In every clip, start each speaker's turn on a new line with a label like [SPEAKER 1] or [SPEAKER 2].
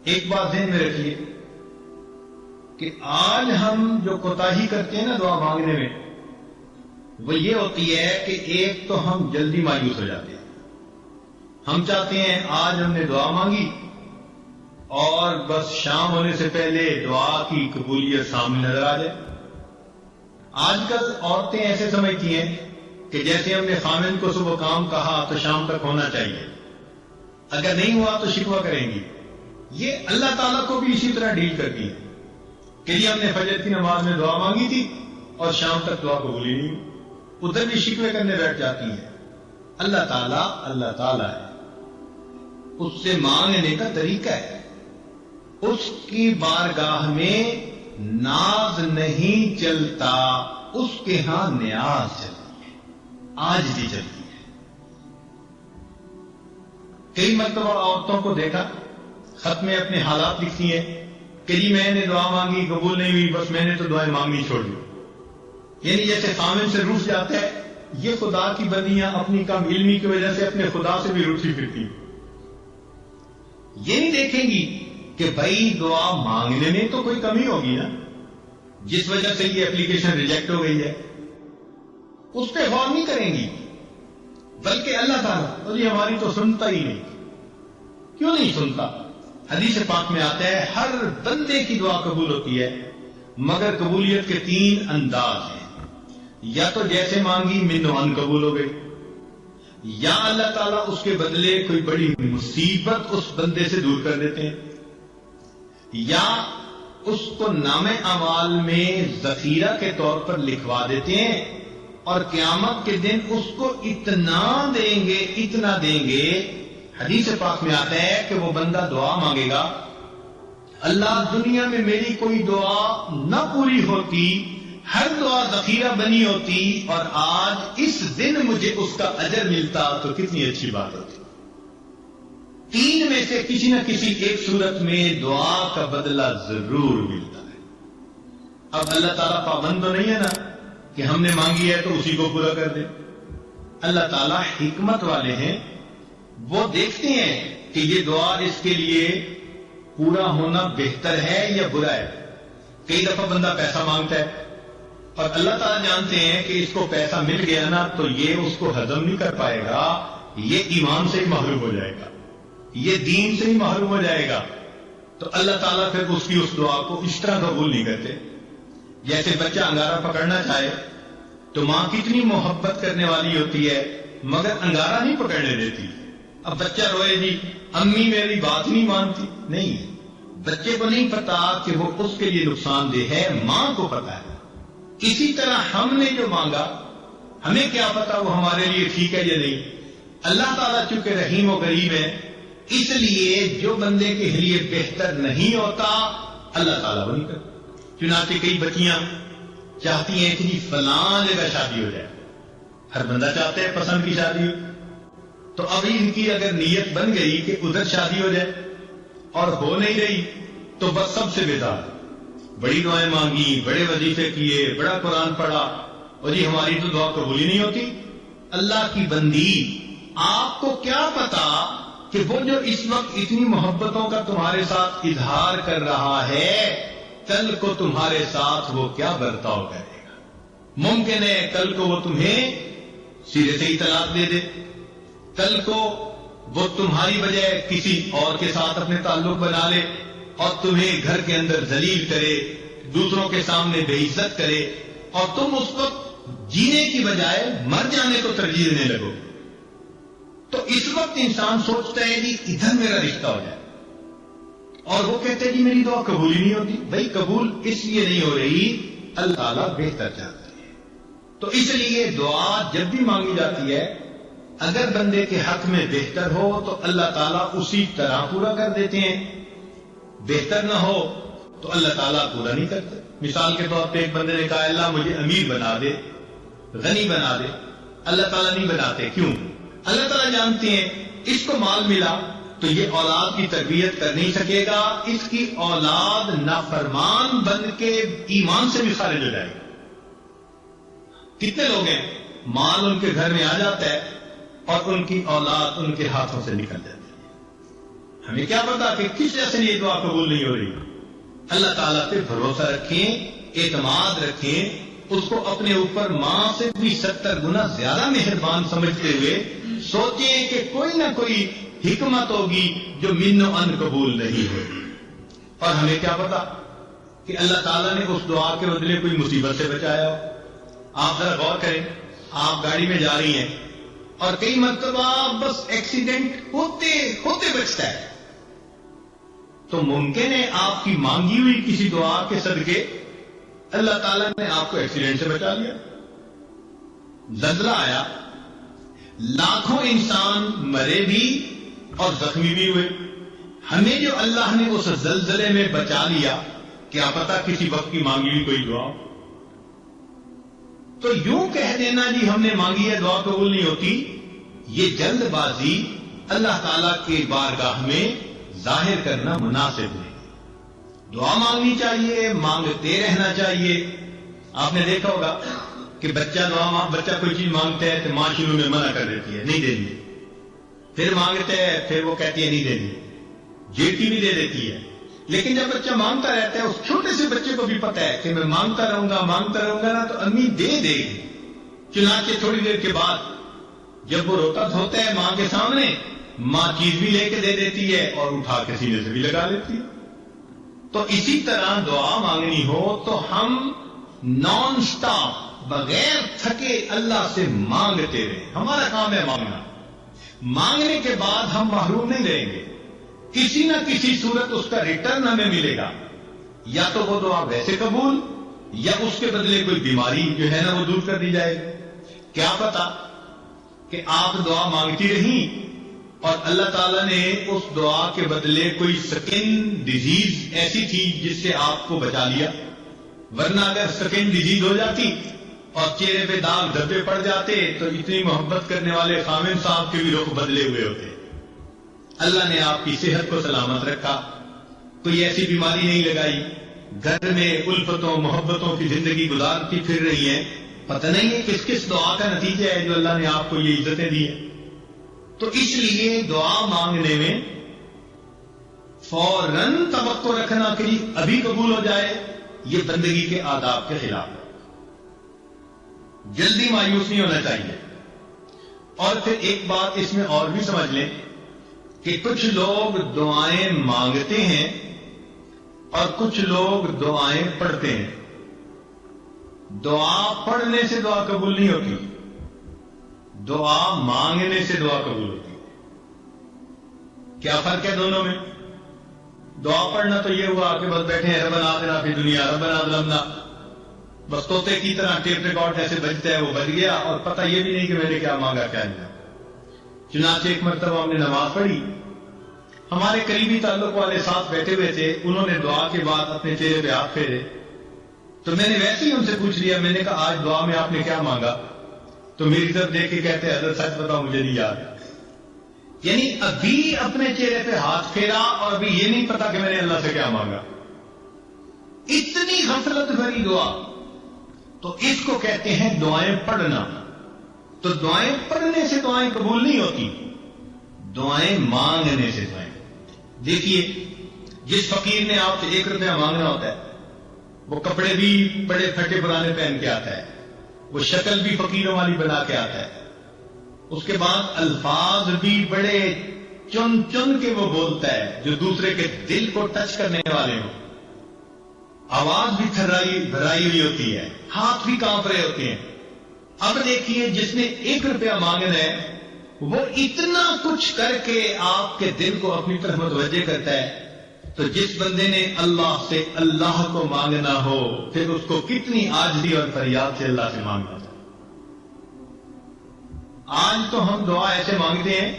[SPEAKER 1] ایک بات ذہن میں رکھیے کہ آج ہم جو کوتاہی کرتے ہیں نا دعا مانگنے میں، وہ یہ ہوتی ہے کہ ایک تو ہم جلدی مایوس ہو جاتے ہیں. ہم چاہتے ہیں آج ہم نے دعا مانگی اور بس شام ہونے سے پہلے دعا کی قبولیت سامنے نظر آ جائے. آج کل عورتیں ایسے سمجھتی ہیں کہ جیسے ہم نے خامن کو صبح کام کہا تو شام تک ہونا چاہیے، اگر نہیں ہوا تو شکوہ کریں گی. یہ اللہ تعالیٰ کو بھی اسی طرح ڈیل کرتی ہے کہ یہ ہم نے فجر کی نماز میں دعا مانگی تھی اور شام تک دعا قبول ہی نہیں، ادھر بھی شکوے کرنے بیٹھ جاتی ہے. اللہ تعالیٰ ہے، اس سے مانگنے کا طریقہ ہے. اس کی بارگاہ میں ناز نہیں چلتا، اس کے ہاں نیاز چلتی ہے، آج بھی چلتی ہے. کئی مرتبہ عورتوں کو دیکھا خط میں اپنے حالات لکھتی ہیں کہ جی میں نے دعا مانگی قبول نہیں ہوئی، بس میں نے تو دعائیں مانگنی چھوڑ دی. یعنی جیسے خامن سے روٹھ جاتا ہے، یہ خدا کی بندیاں اپنی کم علمی کی وجہ سے اپنے خدا سے بھی روٹھی پھرتی ہیں. یہ نہیں دیکھیں گی کہ بھائی دعا مانگنے میں تو کوئی کمی ہوگی نا جس وجہ سے یہ اپلیکیشن ریجیکٹ ہو گئی ہے، اس پہ غور نہیں کریں گی، بلکہ اللہ تعالیٰ اور یہ ہماری تو سنتا ہی نہیں. کیوں نہیں سنتا؟ حدیث پاک میں آتا ہے ہر بندے کی دعا قبول ہوتی ہے، مگر قبولیت کے 3 انداز ہیں. یا تو جیسے مانگی من و ان قبول ہو گئی، یا اللہ تعالیٰ اس کے بدلے کوئی بڑی مصیبت اس بندے سے دور کر دیتے ہیں، یا اس کو نام اعمال میں ذخیرہ کے طور پر لکھوا دیتے ہیں اور قیامت کے دن اس کو اتنا دیں گے. حدیث پاک میں آتا ہے کہ وہ بندہ دعا مانگے گا، اللہ دنیا میں میری کوئی دعا نہ پوری ہوتی، ہر دعا ذخیرہ بنی ہوتی اور آج اس دن مجھے اس کا اجر ملتا تو کتنی اچھی بات ہوتی. 3 میں سے کسی نہ کسی ایک صورت میں دعا کا بدلہ ضرور ملتا ہے. اب اللہ تعالیٰ پابند تو نہیں ہے نا کہ ہم نے مانگی ہے تو اسی کو پورا کر دے. اللہ تعالیٰ حکمت والے ہیں، وہ دیکھتے ہیں کہ یہ دعا اس کے لیے پورا ہونا بہتر ہے یا برا ہے. کئی دفعہ بندہ پیسہ مانگتا ہے اور اللہ تعالیٰ جانتے ہیں کہ اس کو پیسہ مل گیا نا تو یہ اس کو ہضم نہیں کر پائے گا، یہ ایمان سے ہی محروم ہو جائے گا، یہ دین سے ہی محروم ہو جائے گا. تو اللہ تعالیٰ پھر اس کی اس دعا کو اس طرح قبول نہیں کرتے. جیسے بچہ انگارہ پکڑنا چاہے تو ماں کتنی محبت کرنے والی ہوتی ہے مگر انگارہ نہیں پکڑنے دیتی. اب بچہ روئے جی امی میری بات نہیں مانتی، نہیں، بچے کو نہیں پتا کہ وہ اس کے لیے نقصان دہ ہے، ماں کو پتا ہے. اسی طرح ہم نے جو مانگا ہمیں کیا پتا وہ ہمارے لیے ٹھیک ہے یا نہیں. اللہ تعالیٰ چونکہ رحیم و غریب ہے، اس لیے جو بندے کے لیے بہتر نہیں ہوتا اللہ تعالیٰ وہ نہیں کرتا. چنانچہ کئی بچیاں چاہتی ہیں کہ جی فلاں جگہ شادی ہو جائے، ہر بندہ چاہتا ہے پسند کی شادی ہو. تو ابھی ان کی اگر نیت بن گئی کہ ادھر شادی ہو جائے اور ہو نہیں رہی تو بس سب سے بیزار، بڑی دعائیں مانگی، بڑے وظیفے کیے، بڑا قرآن پڑھا اور جی ہماری تو دعا قبول ہی نہیں ہوتی. اللہ کی بندی، آپ کو کیا پتا کہ وہ جو اس وقت اتنی محبتوں کا تمہارے ساتھ اظہار کر رہا ہے کل کو تمہارے ساتھ وہ کیا برتاؤ کرے گا. ممکن ہے کل کو وہ تمہیں سرے سے ہی طلاق دے دے، کل کو وہ تمہاری بجائے کسی اور کے ساتھ اپنے تعلق بنا لے اور تمہیں گھر کے اندر ذلیل کرے، دوسروں کے سامنے بے عزت کرے اور تم اس وقت جینے کی بجائے مر جانے کو ترجیح دینے لگو. تو اس وقت انسان سوچتا ہے کہ ادھر میرا رشتہ ہو جائے اور وہ کہتے ہیں کہ میری دعا قبول ہی نہیں ہوتی. بھائی قبول اس لیے نہیں ہو رہی، اللہ تعالیٰ بہتر چاہتے ہیں. تو اس لیے دعا جب بھی مانگی جاتی ہے اگر بندے کے حق میں بہتر ہو تو اللہ تعالیٰ اسی طرح پورا کر دیتے ہیں، بہتر نہ ہو تو اللہ تعالیٰ پورا نہیں کرتے. مثال کے طور پہ ایک بندے نے کہا اللہ مجھے امیر بنا دے، غنی بنا دے، اللہ تعالیٰ نہیں بناتے. کیوں؟ اللہ تعالیٰ جانتے ہیں اس کو مال ملا تو یہ اولاد کی تربیت کر نہیں سکے گا، اس کی اولاد نافرمان بن کے ایمان سے بھی خارج ہو جائے گا. کتنے لوگ ہیں مال ان کے گھر میں آ جاتا ہے اور ان کی اولاد ان کے ہاتھوں سے نکل جاتی ہے. ہمیں کیا پتا کہ کس وجہ سے یہ دعا قبول نہیں ہو رہی. اللہ تعالیٰ پہ بھروسہ رکھیں, اعتماد رکھیں, اس کو اپنے اوپر ماں سے بھی 70 گنا زیادہ مہربان سمجھتے ہوئے سوچیں کہ کوئی نہ کوئی حکمت ہوگی جو من و ان قبول نہیں ہوگی. اور ہمیں کیا پتا کہ اللہ تعالیٰ نے اس دعا کے بدلے کوئی مصیبت سے بچایا ہو. آپ ذرا غور کریں, آپ گاڑی میں جا رہی ہیں اور کئی مرتبہ بس ایکسیڈنٹ ہوتے ہوتے بچتا ہے, تو ممکن ہے آپ کی مانگی ہوئی کسی دعا کے صدقے اللہ تعالیٰ نے آپ کو ایکسیڈنٹ سے بچا لیا. زلزلہ آیا, لاکھوں انسان مرے بھی اور زخمی بھی ہوئے. ہمیں جو اللہ نے اس زلزلے میں بچا لیا, کیا پتا کسی وقت کی مانگی ہوئی کوئی دعا. تو یوں کہہ دینا جی ہم نے مانگی ہے دعا قبول نہیں ہوتی, یہ جلد بازی اللہ تعالیٰ کے بارگاہ میں ظاہر کرنا مناسب نہیں. دعا مانگنی چاہیے, مانگتے رہنا چاہیے. آپ نے دیکھا ہوگا کہ بچہ کوئی چیز مانگتا ہے تو ماں شروع میں منع کر دیتی ہے, نہیں دینی. پھر مانگتے ہیں, پھر وہ کہتی ہے نہیں دینی, جیٹی بھی دے دیتی ہے. لیکن جب بچہ مانگتا رہتا ہے, اس چھوٹے سے بچے کو بھی پتا ہے کہ میں مانگتا رہوں گا نا تو امی دے دے گی. چنانچہ تھوڑی دیر کے بعد جب وہ روتا دھوتا ہے ماں کے سامنے, ماں چیز بھی لے کے دے دیتی ہے اور اٹھا کے سینے سے بھی لگا لیتی ہے. تو اسی طرح دعا مانگنی ہو تو ہم نان سٹاپ بغیر تھکے اللہ سے مانگتے رہیں. ہمارا کام ہے مانگنا. مانگنے کے بعد ہم محروم نہیں رہیں گے, کسی نہ کسی صورت اس کا ریٹرن ہمیں ملے گا. یا تو وہ دعا ویسے قبول, یا اس کے بدلے کوئی بیماری جو ہے نا وہ دور کر دی جائے. کیا پتا کہ آپ دعا مانگتی رہیں اور اللہ تعالیٰ نے اس دعا کے بدلے کوئی سکن ڈیزیز ایسی تھی جس سے آپ کو بچا لیا. ورنہ اگر سکن ڈیزیز ہو جاتی اور چہرے پہ داغ دھبے پڑ جاتے تو اتنی محبت کرنے والے خامن صاحب کے بھی رخ بدلے ہوئے ہوتے. اللہ نے آپ کی صحت کو سلامت رکھا, کوئی ایسی بیماری نہیں لگائی, گھر میں الفتوں محبتوں کی زندگی گزارتی پھر رہی ہیں. پتہ نہیں ہے کس کس دعا کا نتیجہ ہے جو اللہ نے آپ کو یہ عزتیں دی ہیں. تو اس لیے دعا مانگنے میں فوراً توقع رکھنا کہ ابھی قبول ہو جائے, یہ بندگی کے آداب کے خلاف ہے. جلدی مایوس نہیں ہونا چاہیے. اور پھر ایک بات اس میں اور بھی سمجھ لیں کہ کچھ لوگ دعائیں مانگتے ہیں اور کچھ لوگ دعائیں پڑھتے ہیں. دعا پڑھنے سے دعا قبول نہیں ہوتی, دعا مانگنے سے دعا قبول ہوتی. کیا فرق ہے دونوں میں؟ دعا پڑھنا تو یہ ہوا کہ بس بیٹھے ہیں ربنا آتنا فی الدنیا ربنا ظلمنا, بس طوطے کی طرح ٹیپ ریکارڈ ایسے بجتا ہے وہ بج گیا اور پتہ یہ بھی نہیں کہ میں نے کیا مانگا کیا نہیں. چنانچہ ایک مرتبہ ہم نے نماز پڑھی, ہمارے قریبی تعلق والے ساتھ بیٹھے ہوئے تھے, انہوں نے دعا کے بعد اپنے چہرے پہ ہاتھ پھیرے, تو میں نے ویسے ہی ان سے پوچھ لیا, میں نے کہا آج دعا میں آپ نے کیا مانگا؟ تو میری طرف دیکھ کے کہتے ہیں حضرت سچ بتاؤ مجھے نہیں یاد. یعنی ابھی اپنے چہرے پہ ہاتھ پھیرا اور ابھی یہ نہیں پتا کہ میں نے اللہ سے کیا مانگا. اتنی غفلت بھری دعا. تو اس کو کہتے ہیں دعائیں پڑھنا. تو دعائیں پڑھنے سے دعائیں قبول نہیں ہوتی, دعائیں مانگنے سے دعائیں. دیکھیے, جس فقیر نے آپ سے 1 روپیہ مانگنا ہوتا ہے وہ کپڑے بھی بڑے پھٹے پرانے پہن کے آتا ہے, وہ شکل بھی فقیروں والی بنا کے آتا ہے, اس کے بعد الفاظ بھی بڑے چن چن کے وہ بولتا ہے جو دوسرے کے دل کو ٹچ کرنے والے ہوں. آواز بھی بھرائی ہوئی ہوتی ہے, ہاتھ بھی کانپ رہے ہوتے ہیں. اب دیکھیے, جس نے 1 روپیہ مانگنا ہے وہ اتنا کچھ کر کے آپ کے دل کو اپنی طرف متوجہ کرتا ہے, تو جس بندے نے اللہ سے اللہ کو مانگنا ہو پھر اس کو کتنی عاجزی اور فریاد سے اللہ سے مانگنا تھا. آج تو ہم دعا ایسے مانگتے ہیں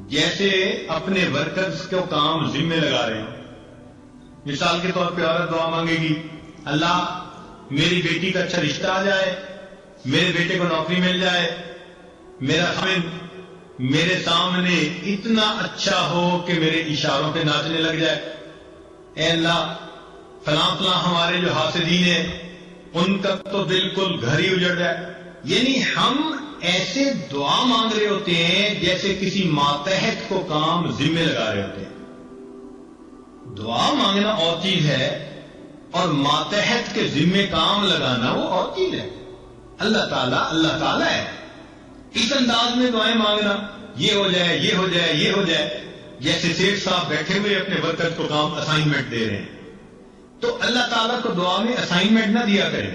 [SPEAKER 1] جیسے اپنے ورکرز کو کام ذمہ لگا رہے ہیں. مثال کے طور پہ عورت دعا مانگے گی, اللہ میری بیٹی کا اچھا رشتہ آ جائے, میرے بیٹے کو نوکری مل جائے, میرا خاوند میرے سامنے اتنا اچھا ہو کہ میرے اشاروں پہ ناچنے لگ جائے. اے اللہ فلاں فلاں ہمارے جو حاسدین ہیں ان کا تو بالکل گھر ہی اجڑ جائے. یعنی ہم ایسے دعا مانگ رہے ہوتے ہیں جیسے کسی ماتحت کو کام ذمے لگا رہے ہوتے ہیں. دعا مانگنا اور چیز ہے اور ماتحت کے ذمے کام لگانا وہ اور چیز ہے. اللہ تعالیٰ ہے. اس انداز میں دعائیں مانگنا یہ ہو جائے یہ ہو جائے یہ ہو جائے، جیسے سیٹھ صاحب بیٹھے ہوئے اپنے ورکر کو کام اسائنمنٹ دے رہے ہیں، تو اللہ تعالیٰ کو دعا میں اسائنمنٹ نہ دیا کریں.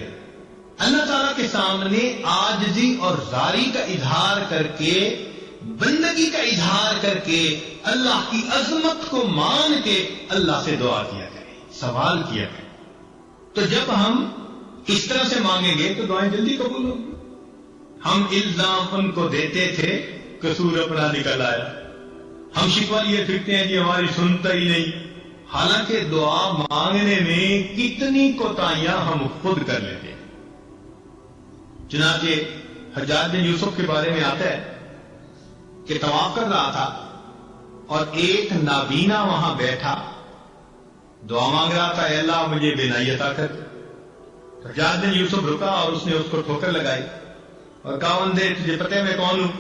[SPEAKER 1] اللہ تعالیٰ کے سامنے عاجزی اور زاری کا اظہار کر کے، بندگی کا اظہار کر کے، اللہ کی عظمت کو مان کے اللہ سے دعا کیا کریں، سوال کیا کریں. تو جب ہم اس طرح سے مانگیں گے تو دعائیں جلدی قبول ہوں گی. ہم الزام ان کو دیتے تھے، قصور اپنا نکل آیا. ہم شکوہ لیے پھرتے ہیں جی ہماری سنتا ہی نہیں، حالانکہ دعا مانگنے میں کتنی کوتاہیاں ہم خود کر لیتے ہیں. چنانچہ حجاج بن یوسف کے بارے میں آتا ہے کہ طواف کر رہا تھا اور ایک نابینا وہاں بیٹھا دعا مانگ رہا تھا، اے اللہ مجھے بینائی عطا کر. حجاج بن یوسف رکا اور اس نے اس کو ٹھوکر لگائی اور کہا بندے تجھے پتہ ہے میں کون ہوں؟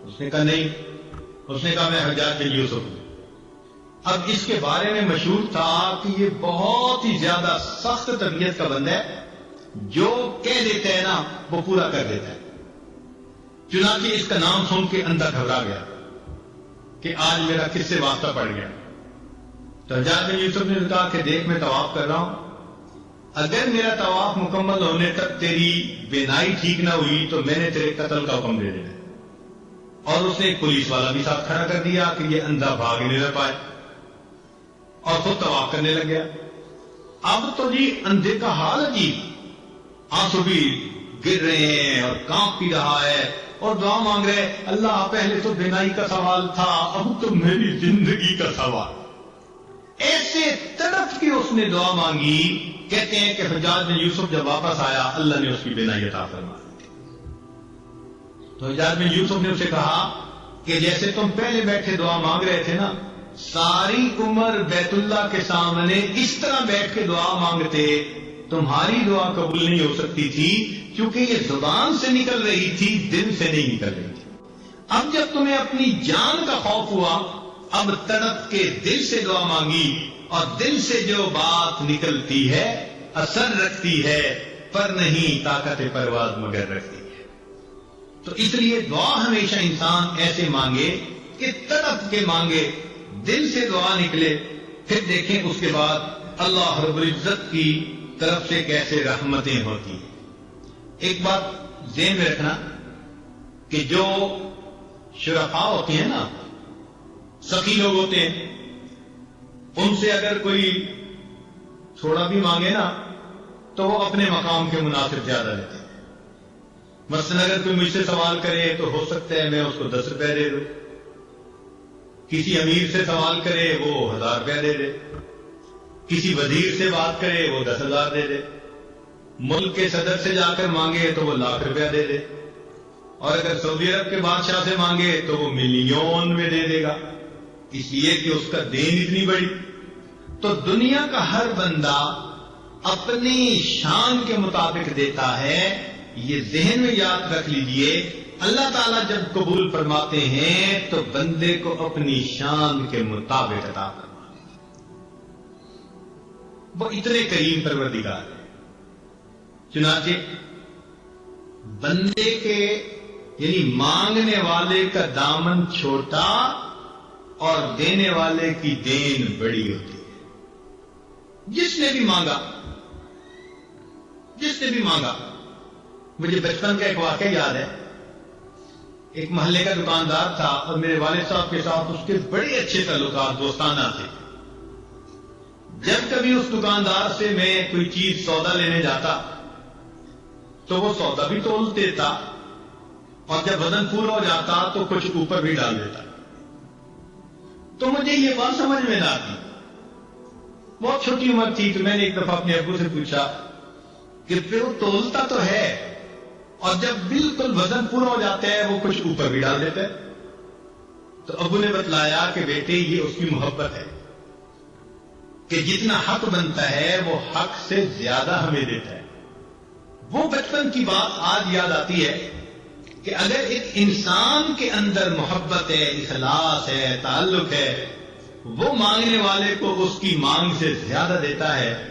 [SPEAKER 1] اس نے کہا نہیں. اس نے کہا میں حجاج بن یوسف ہوں. اب اس کے بارے میں مشہور تھا کہ یہ بہت ہی زیادہ سخت طبیعت کا بندہ ہے، جو کہہ دیتا ہے نا وہ پورا کر دیتا ہے. چنانچہ اس کا نام سن کے اندر گھبرا گیا کہ آج میرا کس سے واسطہ پڑ گیا. تو حجاج بن یوسف نے کہا کہ دیکھ میں طواف کر رہا ہوں، اگر میرا طواف مکمل ہونے تک تیری بینائی ٹھیک نہ ہوئی تو میں نے تیرے قتل کا حکم دے دینا. اور اس نے ایک پولیس والا بھی ساتھ کھڑا کر دیا کہ یہ اندھا بھاگ نہیں رہ پائے، اور خود طواف کرنے لگ گیا. اب تو جی اندھے کا حال عجیب، آنسو بھی گر رہے ہیں اور کانپ بھی رہا ہے اور دعا مانگ رہے، اللہ پہلے تو بینائی کا سوال تھا اب تو میری زندگی کا سوال. ایسے تڑپ کے اس نے دعا مانگی. کہتے ہیں کہ حجاج بن یوسف جب واپس آیا اللہ نے اس کی بینائی عطا فرما دی. تو حجاج بن یوسف نے اسے کہا کہ جیسے تم پہلے بیٹھے دعا مانگ رہے تھے نا، ساری عمر بیت اللہ کے سامنے اس طرح بیٹھ کے دعا مانگتے، تمہاری دعا قبول نہیں ہو سکتی تھی کیونکہ یہ زبان سے نکل رہی تھی، دل سے نہیں نکل رہی تھی. اب جب تمہیں اپنی جان کا خوف ہوا، اب تڑپ کے دل سے دعا مانگی، اور دل سے جو بات نکلتی ہے اثر رکھتی ہے، پر نہیں طاقت پرواز مگر رکھتی ہے. تو اس لیے دعا ہمیشہ انسان ایسے مانگے کہ تڑپ کے مانگے، دل سے دعا نکلے. پھر دیکھیں اس کے بعد اللہ رب العزت کی طرف سے کیسے رحمتیں ہوتی ہیں. ایک بات ذہن میں رکھنا کہ جو شرفاء ہوتے ہیں نا، سخی لوگ ہوتے ہیں، ان سے اگر کوئی تھوڑا بھی مانگے نا تو وہ اپنے مقام کے مناسب زیادہ لیتے ہیں. مثلا اگر کوئی مجھ سے سوال کرے تو ہو سکتا ہے میں اس کو 10 روپے دے دوں، کسی امیر سے سوال کرے وہ 1000 روپے دے دے، کسی وزیر سے بات کرے وہ 10,000 دے دے، ملک کے صدر سے جا کر مانگے تو وہ 1,00,000 روپیہ دے دے، اور اگر سعودی عرب کے بادشاہ سے مانگے تو وہ ملین میں دے دے گا، اس لیے کہ اس کا دین اتنی بڑی. تو دنیا کا ہر بندہ اپنی شان کے مطابق دیتا ہے. یہ ذہن میں یاد رکھ لیجئے، اللہ تعالیٰ جب قبول فرماتے ہیں تو بندے کو اپنی شان کے مطابق عطا فرماتے ہیں. وہ اتنے کریم پروردگار ہیں. چنانچہ بندے کے یعنی مانگنے والے کا دامن چھوٹا اور دینے والے کی دین بڑی ہوتی ہے. جس نے بھی مانگا، مجھے بچپن کا ایک واقعہ یاد ہے. ایک محلے کا دکاندار تھا اور میرے والد صاحب کے ساتھ اس کے بڑے اچھے تعلقات دوستانہ تھے. جب کبھی اس دکاندار سے میں کوئی چیز سودا لینے جاتا تو وہ سودا بھی تول دیتا، اور جب وزن پورا ہو جاتا تو کچھ اوپر بھی ڈال دیتا. تو مجھے یہ بات سمجھ میں نہ آتی. بہت چھوٹی عمر تھی تو میں نے ایک دفعہ اپنے ابو سے پوچھا کہ پھر وہ تولتا تو ہے اور جب بالکل وزن پورا ہو جاتا ہے وہ کچھ اوپر بھی ڈال دیتا ہے. تو ابو نے بتلایا کہ بیٹے یہ اس کی محبت ہے کہ جتنا حق بنتا ہے وہ حق سے زیادہ ہمیں دیتا ہے. وہ بچپن کی بات آج یاد آتی ہے کہ اگر ایک انسان کے اندر محبت ہے، اخلاص ہے، تعلق ہے، وہ مانگنے والے کو اس کی مانگ سے زیادہ دیتا ہے،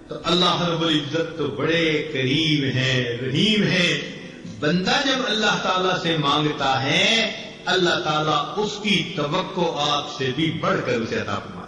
[SPEAKER 1] تو اللہ رب العزت تو بڑے کریم ہے، رحیم ہے. بندہ جب اللہ تعالیٰ سے مانگتا ہے، اللہ تعالیٰ اس کی توقعات سے بھی بڑھ کر اسے عطا فرماتا ہے.